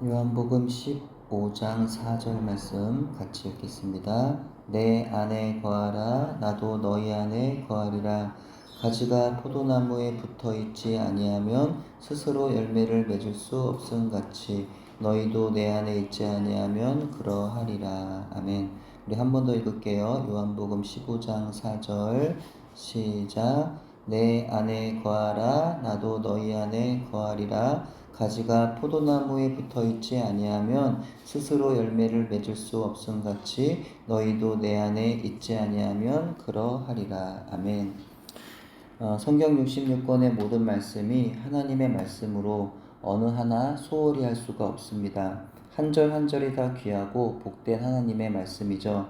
요한복음 15장 4절 말씀 같이 읽겠습니다. 내 안에 거하라 나도 너희 안에 거하리라. 가지가 포도나무에 붙어있지 아니하면 스스로 열매를 맺을 수 없음같이 너희도 내 안에 있지 아니하면 그러하리라. 아멘. 우리 한 번 더 읽을게요. 요한복음 15장 4절 시작. 내 안에 거하라 나도 너희 안에 거하리라. 가지가 포도나무에 붙어있지 아니하면 스스로 열매를 맺을 수 없음같이 너희도 내 안에 있지 아니하면 그러하리라. 아멘. 성경 66권의 모든 말씀이 하나님의 말씀으로 어느 하나 소홀히 할 수가 없습니다. 한 절 한 절이 다 귀하고 복된 하나님의 말씀이죠.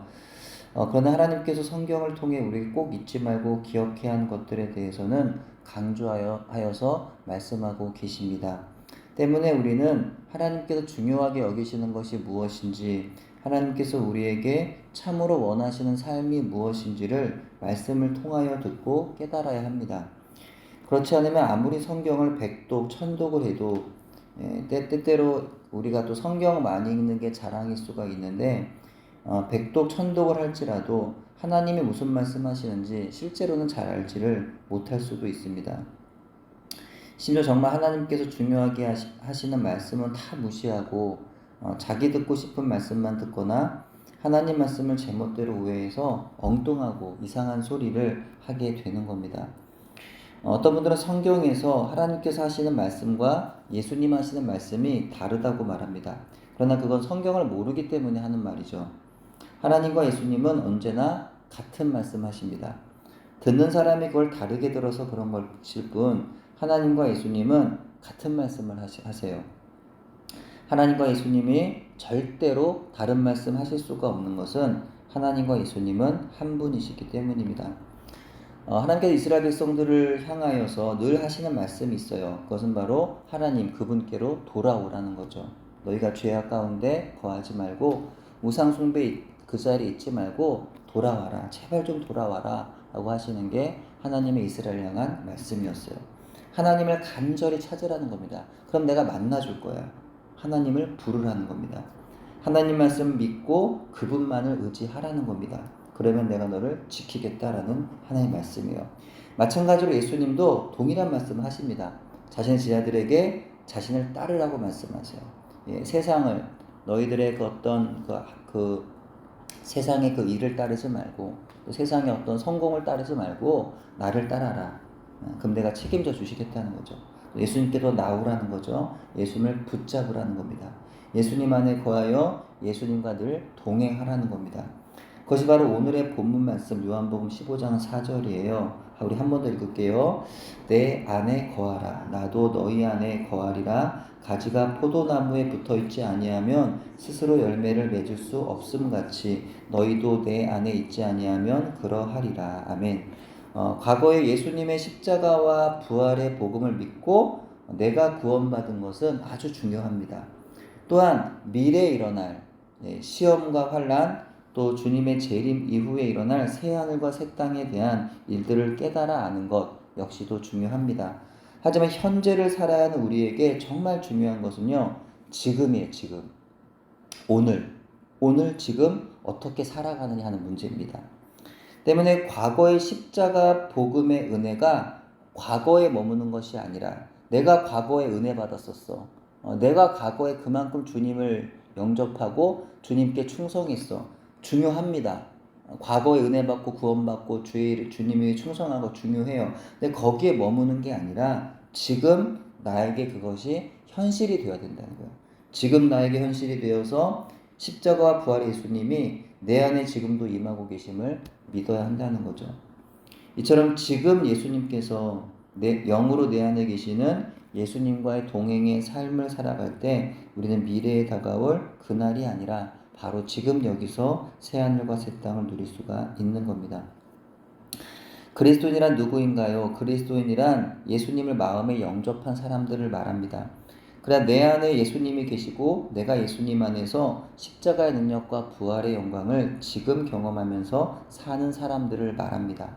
그러나 하나님께서 성경을 통해 우리에게 꼭 잊지 말고 기억해야 하는 것들에 대해서는 강조하여서 말씀하고 계십니다. 때문에 우리는 하나님께서 중요하게 여기시는 것이 무엇인지, 하나님께서 우리에게 참으로 원하시는 삶이 무엇인지를 말씀을 통하여 듣고 깨달아야 합니다. 그렇지 않으면 아무리 성경을 백독, 천독을 해도 때때로 우리가 또 성경을 많이 읽는 게 자랑일 수가 있는데 백독, 천독을 할지라도 하나님이 무슨 말씀하시는지 실제로는 잘 알지를 못할 수도 있습니다. 심지어 정말 하나님께서 중요하게 하시는 말씀은 다 무시하고 자기 듣고 싶은 말씀만 듣거나 하나님 말씀을 제멋대로 오해해서 엉뚱하고 이상한 소리를 하게 되는 겁니다. 어떤 분들은 성경에서 하나님께서 하시는 말씀과 예수님 하시는 말씀이 다르다고 말합니다. 그러나 그건 성경을 모르기 때문에 하는 말이죠. 하나님과 예수님은 언제나 같은 말씀하십니다. 듣는 사람이 그걸 다르게 들어서 그런 것일 뿐 하나님과 예수님은 같은 말씀을 하세요. 하나님과 예수님이 절대로 다른 말씀 하실 수가 없는 것은 하나님과 예수님은 한 분이시기 때문입니다. 하나님께서 이스라엘 백성들을 향하여서 늘 하시는 말씀이 있어요. 그것은 바로 하나님 그분께로 돌아오라는 거죠. 너희가 죄악 가운데 거하지 말고 우상 숭배 그 자리에 있지 말고 돌아와라. 제발 좀 돌아와라 라고 하시는 게 하나님의 이스라엘 향한 말씀이었어요. 하나님을 간절히 찾으라는 겁니다. 그럼 내가 만나줄 거야. 하나님을 부르라는 겁니다. 하나님 말씀 믿고 그분만을 의지하라는 겁니다. 그러면 내가 너를 지키겠다라는 하나님의 말씀이에요. 마찬가지로 예수님도 동일한 말씀을 하십니다. 자신의 제자들에게 자신을 따르라고 말씀하세요. 세상을 너희들의 그 어떤 세상의 그 일을 따르지 말고 또 세상의 어떤 성공을 따르지 말고 나를 따라라. 그럼 내가 책임져 주시겠다는 거죠. 예수님께로 나오라는 거죠. 예수님을 붙잡으라는 겁니다. 예수님 안에 거하여 예수님과 늘 동행하라는 겁니다. 그것이 바로 오늘의 본문 말씀 요한복음 15장 4절이에요. 우리 한 번 더 읽을게요. 내 안에 거하라 나도 너희 안에 거하리라. 가지가 포도나무에 붙어있지 아니하면 스스로 열매를 맺을 수 없음같이 너희도 내 안에 있지 아니하면 그러하리라. 아멘. 과거에 예수님의 십자가와 부활의 복음을 믿고 내가 구원받은 것은 아주 중요합니다. 또한 미래에 일어날 시험과 환난 또 주님의 재림 이후에 일어날 새하늘과 새 땅에 대한 일들을 깨달아 아는 것 역시도 중요합니다. 하지만 현재를 살아야 하는 우리에게 정말 중요한 것은요. 지금이에요. 지금. 오늘 지금 어떻게 살아가느냐 하는 문제입니다. 때문에 과거의 십자가 복음의 은혜가 과거에 머무는 것이 아니라 내가 과거에 은혜 받았었어. 내가 과거에 그만큼 주님을 영접하고 주님께 충성했어. 중요합니다. 과거에 은혜 받고 구원받고 주님이 충성하고 중요해요. 근데 거기에 머무는 게 아니라 지금 나에게 그것이 현실이 되어야 된다는 거예요. 지금 나에게 현실이 되어서 십자가와 부활의 예수님이 내 안에 지금도 임하고 계심을 믿어야 한다는 거죠. 이처럼 지금 예수님께서 영으로 내 안에 계시는 예수님과의 동행의 삶을 살아갈 때 우리는 미래에 다가올 그날이 아니라 바로 지금 여기서 새하늘과 새 땅을 누릴 수가 있는 겁니다. 그리스도인이란 누구인가요? 그리스도인이란 예수님을 마음에 영접한 사람들을 말합니다. 그러나 내 안에 예수님이 계시고 내가 예수님 안에서 십자가의 능력과 부활의 영광을 지금 경험하면서 사는 사람들을 말합니다.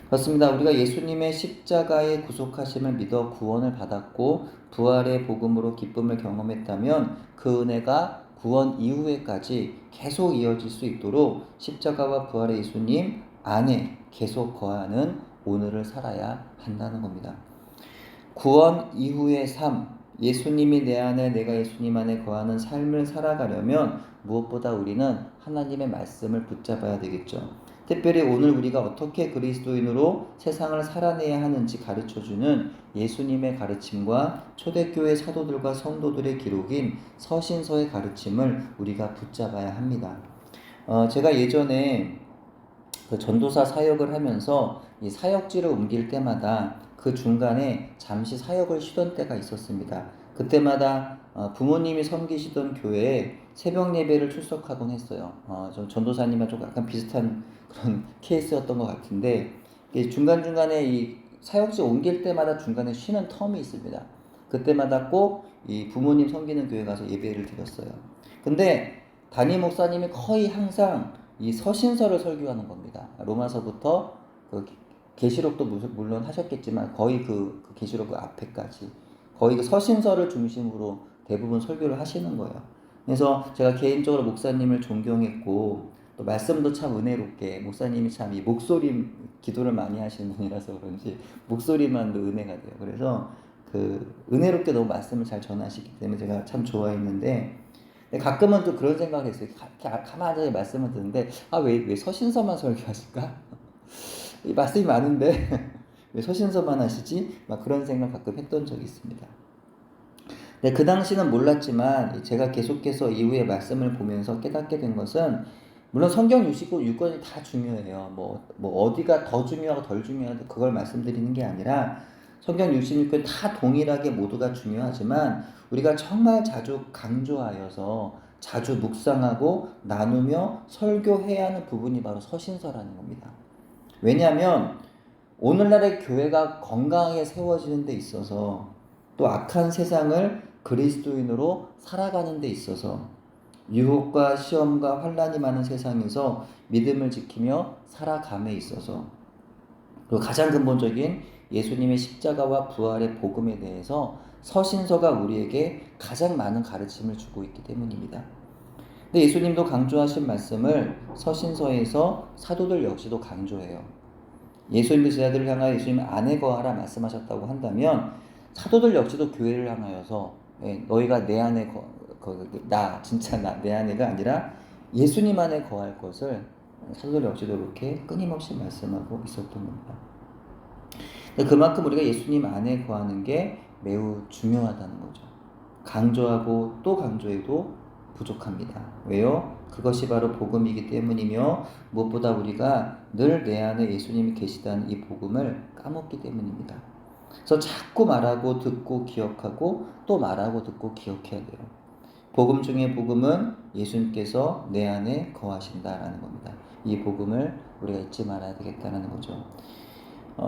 그렇습니다. 우리가 예수님의 십자가의 구속하심을 믿어 구원을 받았고 부활의 복음으로 기쁨을 경험했다면 그 은혜가 구원 이후에까지 계속 이어질 수 있도록 십자가와 부활의 예수님 안에 계속 거하는 오늘을 살아야 한다는 겁니다. 구원 이후의 삶, 예수님이 내 안에 내가 예수님 안에 거하는 삶을 살아가려면 무엇보다 우리는 하나님의 말씀을 붙잡아야 되겠죠. 특별히 오늘 우리가 어떻게 그리스도인으로 세상을 살아내야 하는지 가르쳐주는 예수님의 가르침과 초대교회 사도들과 성도들의 기록인 서신서의 가르침을 우리가 붙잡아야 합니다. 제가 예전에 그 전도사 사역을 하면서 이 사역지를 옮길 때마다 그 중간에 잠시 사역을 쉬던 때가 있었습니다. 그때마다 부모님이 섬기시던 교회에 새벽 예배를 출석하곤 했어요. 전도사님과 좀 약간 비슷한 그런 케이스였던 것 같은데 중간중간에 이 사역지 옮길 때마다 중간에 쉬는 텀이 있습니다. 그때마다 꼭 이 부모님 섬기는 교회 가서 예배를 드렸어요. 근데 담임 목사님이 거의 항상 이 서신서를 설교하는 겁니다. 로마서부터 그 계시록도 물론 하셨겠지만 거의 그 계시록 그 앞에까지 거의 그 서신서를 중심으로 대부분 설교를 하시는 거예요. 그래서 제가 개인적으로 목사님을 존경했고 또 말씀도 참 은혜롭게 목사님이 참 이 목소리 기도를 많이 하시는 분이라서 그런지 목소리만도 은혜가 돼요. 그래서 그 은혜롭게 너무 말씀을 잘 전하시기 때문에 제가 참 좋아했는데 가끔은 또 그런 생각을 했어요. 가만히 말씀을 듣는데 왜 서신서만 설교하실까? 이 말씀이 많은데 왜 서신서만 하시지? 막 그런 생각 가끔 했던 적이 있습니다. 네, 그 당시는 몰랐지만 제가 계속해서 이후에 말씀을 보면서 깨닫게 된 것은 물론 성경 유권이 다 중요해요. 뭐 어디가 더 중요하고 덜 중요하고 그걸 말씀드리는 게 아니라 성경 66권 다 동일하게 모두가 중요하지만 우리가 정말 자주 강조하여서 자주 묵상하고 나누며 설교해야 하는 부분이 바로 서신서라는 겁니다. 왜냐하면 오늘날의 교회가 건강하게 세워지는 데 있어서 또 악한 세상을 그리스도인으로 살아가는 데 있어서 유혹과 시험과 환난이 많은 세상에서 믿음을 지키며 살아감에 있어서 그리고 가장 근본적인 예수님의 십자가와 부활의 복음에 대해서 서신서가 우리에게 가장 많은 가르침을 주고 있기 때문입니다. 근데 예수님도 강조하신 말씀을 서신서에서 사도들 역시도 강조해요. 예수님의 제자들을 향하여 예수님 안에 거하라 말씀하셨다고 한다면 사도들 역시도 교회를 향하여서 너희가 내 안에 진짜 내 안에가 아니라 예수님 안에 거할 것을 사도들 역시도 이렇게 끊임없이 말씀하고 있었던 겁니다. 그만큼 우리가 예수님 안에 거하는 게 매우 중요하다는 거죠. 강조하고 또 강조해도 부족합니다. 왜요? 그것이 바로 복음이기 때문이며 무엇보다 우리가 늘 내 안에 예수님이 계시다는 이 복음을 까먹기 때문입니다. 그래서 자꾸 말하고 듣고 기억하고 또 말하고 듣고 기억해야 돼요. 복음 중에 복음은 예수님께서 내 안에 거하신다라는 겁니다. 이 복음을 우리가 잊지 말아야 되겠다는 거죠.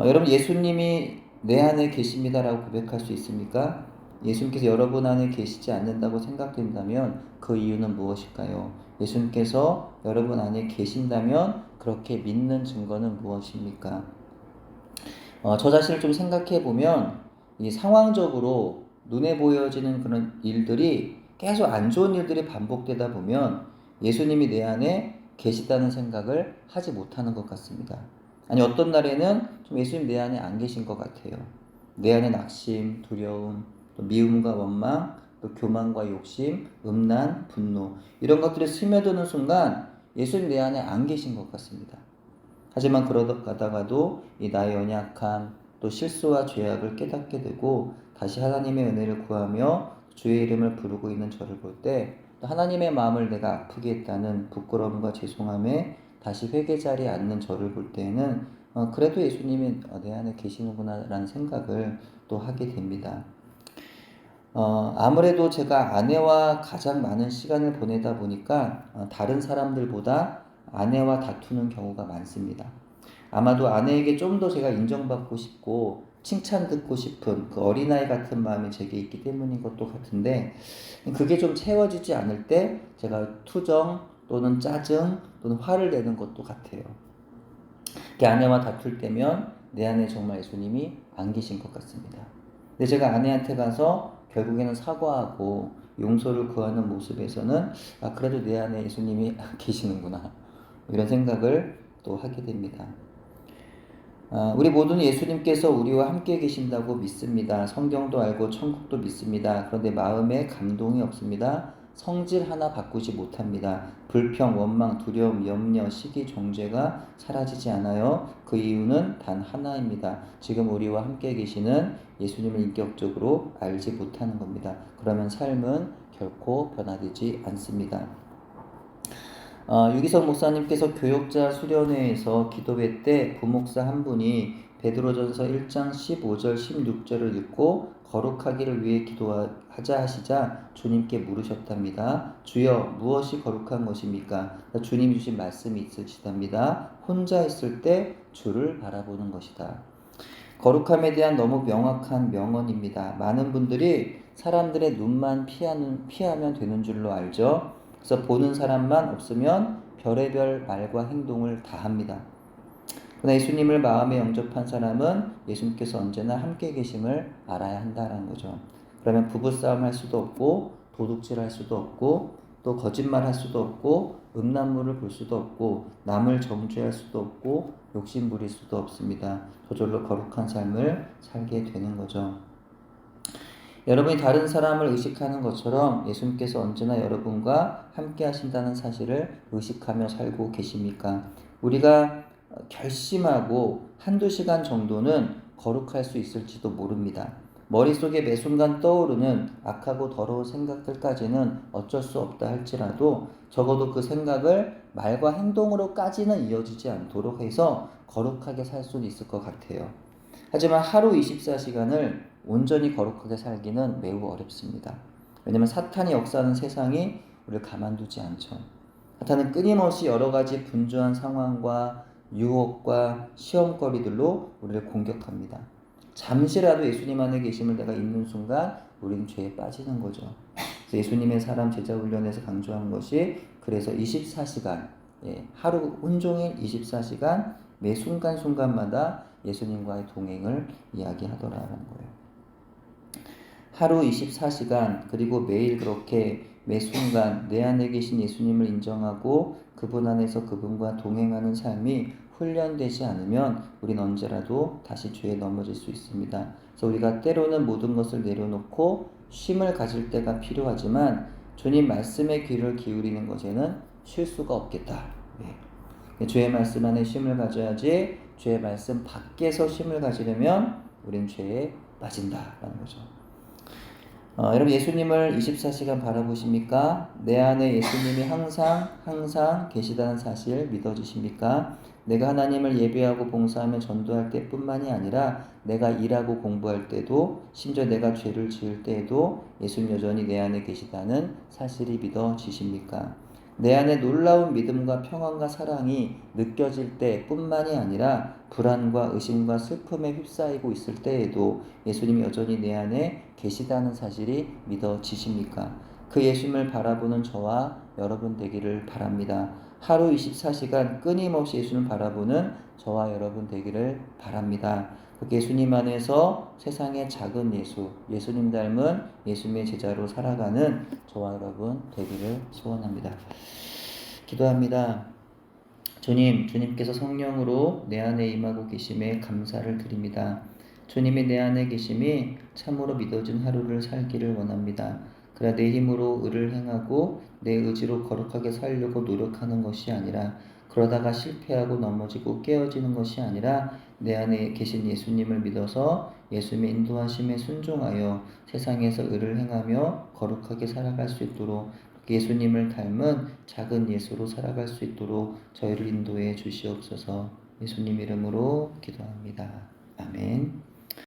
여러분 예수님이 내 안에 계십니다라고 고백할 수 있습니까? 예수님께서 여러분 안에 계시지 않는다고 생각된다면 그 이유는 무엇일까요? 예수님께서 여러분 안에 계신다면 그렇게 믿는 증거는 무엇입니까? 저 자신을 좀 생각해 보면 이 상황적으로 눈에 보여지는 그런 일들이 계속 안 좋은 일들이 반복되다 보면 예수님이 내 안에 계시다는 생각을 하지 못하는 것 같습니다. 아니 어떤 날에는 좀 예수님 내 안에 안 계신 것 같아요. 내 안에 낙심, 두려움, 또 미움과 원망, 또 교만과 욕심, 음란, 분노 이런 것들이 스며드는 순간 예수님 내 안에 안 계신 것 같습니다. 하지만 그러다가도 이 나의 연약함, 또 실수와 죄악을 깨닫게 되고 다시 하나님의 은혜를 구하며 주의 이름을 부르고 있는 저를 볼 때 하나님의 마음을 내가 아프게 했다는 부끄러움과 죄송함에 다시 회개 자리에 앉는 저를 볼 때에는 그래도 예수님이 내 안에 계시는구나 라는 생각을 또 하게 됩니다. 아무래도 제가 아내와 가장 많은 시간을 보내다 보니까 다른 사람들보다 아내와 다투는 경우가 많습니다. 아마도 아내에게 좀 더 제가 인정받고 싶고 칭찬 듣고 싶은 그 어린아이 같은 마음이 제게 있기 때문인 것도 같은데 그게 좀 채워지지 않을 때 제가 투정 또는 짜증 또는 화를 내는 것도 같아요. 특히 아내와 다툴 때면 내 안에 정말 예수님이 안 계신 것 같습니다. 근데 제가 아내한테 가서 결국에는 사과하고 용서를 구하는 모습에서는 그래도 내 안에 예수님이 계시는구나, 이런 생각을 또 하게 됩니다. 우리 모두는 예수님께서 우리와 함께 계신다고 믿습니다. 성경도 알고 천국도 믿습니다. 그런데 마음에 감동이 없습니다. 성질 하나 바꾸지 못합니다. 불평, 원망, 두려움, 염려, 시기, 정죄가 사라지지 않아요. 그 이유는 단 하나입니다. 지금 우리와 함께 계시는 예수님을 인격적으로 알지 못하는 겁니다. 그러면 삶은 결코 변화되지 않습니다. 유기석 목사님께서 교역자 수련회에서 기도회 때 부목사 한 분이 베드로전서 1장 15절 16절을 읽고 거룩하기를 위해 기도하자 하시자 주님께 물으셨답니다. 주여, 무엇이 거룩한 것입니까? 주님 주신 말씀이 있으시답니다. 혼자 있을 때 주를 바라보는 것이다. 거룩함에 대한 너무 명확한 명언입니다. 많은 분들이 사람들의 눈만 피하면 되는 줄로 알죠. 그래서 보는 사람만 없으면 별의별 말과 행동을 다 합니다. 그러나 예수님을 마음에 영접한 사람은 예수님께서 언제나 함께 계심을 알아야 한다는 거죠. 그러면 부부싸움 할 수도 없고, 도둑질 할 수도 없고, 또 거짓말 할 수도 없고, 음란물을 볼 수도 없고, 남을 정죄할 수도 없고, 욕심 부릴 수도 없습니다. 저절로 거룩한 삶을 살게 되는 거죠. 여러분이 다른 사람을 의식하는 것처럼 예수님께서 언제나 여러분과 함께 하신다는 사실을 의식하며 살고 계십니까? 우리가 결심하고 한두 시간 정도는 거룩할 수 있을지도 모릅니다. 머릿속에 매 순간 떠오르는 악하고 더러운 생각들까지는 어쩔 수 없다 할지라도 적어도 그 생각을 말과 행동으로까지는 이어지지 않도록 해서 거룩하게 살 수는 있을 것 같아요. 하지만 하루 24시간을 온전히 거룩하게 살기는 매우 어렵습니다. 왜냐하면 사탄이 역사하는 세상이 우리를 가만두지 않죠. 사탄은 끊임없이 여러 가지 분주한 상황과 유혹과 시험거리들로 우리를 공격합니다. 잠시라도 예수님 안에 계심을 내가 잊는 순간 우리는 죄에 빠지는 거죠. 그래서 예수님의 사람 제자 훈련에서 강조하는 것이, 그래서 24시간, 하루 온종일 24시간 매 순간순간마다 예수님과의 동행을 이야기하더라는 거예요. 하루 24시간, 그리고 매일 그렇게 매 순간 내 안에 계신 예수님을 인정하고 그분 안에서 그분과 동행하는 삶이 훈련되지 않으면 우린 언제라도 다시 죄에 넘어질 수 있습니다. 그래서 우리가 때로는 모든 것을 내려놓고 쉼을 가질 때가 필요하지만 주님 말씀의 귀를 기울이는 것에는 쉴 수가 없겠다. 죄의 말씀 안에 쉼을 가져야지, 죄의 말씀 밖에서 쉼을 가지려면 우린 죄에 빠진다라는 거죠. 여러분, 예수님을 24시간 바라보십니까? 내 안에 예수님이 항상 계시다는 사실 믿어지십니까? 내가 하나님을 예배하고 봉사하며 전도할 때뿐만이 아니라 내가 일하고 공부할 때도, 심지어 내가 죄를 지을 때에도 예수님 여전히 내 안에 계시다는 사실이 믿어지십니까? 내 안에 놀라운 믿음과 평안과 사랑이 느껴질 때뿐만이 아니라 불안과 의심과 슬픔에 휩싸이고 있을 때에도 예수님이 여전히 내 안에 계시다는 사실이 믿어지십니까? 그 예수님을 바라보는 저와 여러분 되기를 바랍니다. 하루 24시간 끊임없이 예수님을 바라보는 저와 여러분 되기를 바랍니다. 예수님 안에서 세상의 작은 예수님 닮은 예수님의 제자로 살아가는 저와 여러분 되기를 소원합니다. 기도합니다. 주님께서 성령으로 내 안에 임하고 계심에 감사를 드립니다. 주님이 내 안에 계심이 참으로 믿어진 하루를 살기를 원합니다. 그러나 내 힘으로 의를 행하고 내 의지로 거룩하게 살려고 노력하는 것이 아니라, 그러다가 실패하고 넘어지고 깨어지는 것이 아니라 내 안에 계신 예수님을 믿어서 예수님의 인도하심에 순종하여 세상에서 의를 행하며 거룩하게 살아갈 수 있도록, 예수님을 닮은 작은 예수로 살아갈 수 있도록 저희를 인도해 주시옵소서. 예수님 이름으로 기도합니다. 아멘.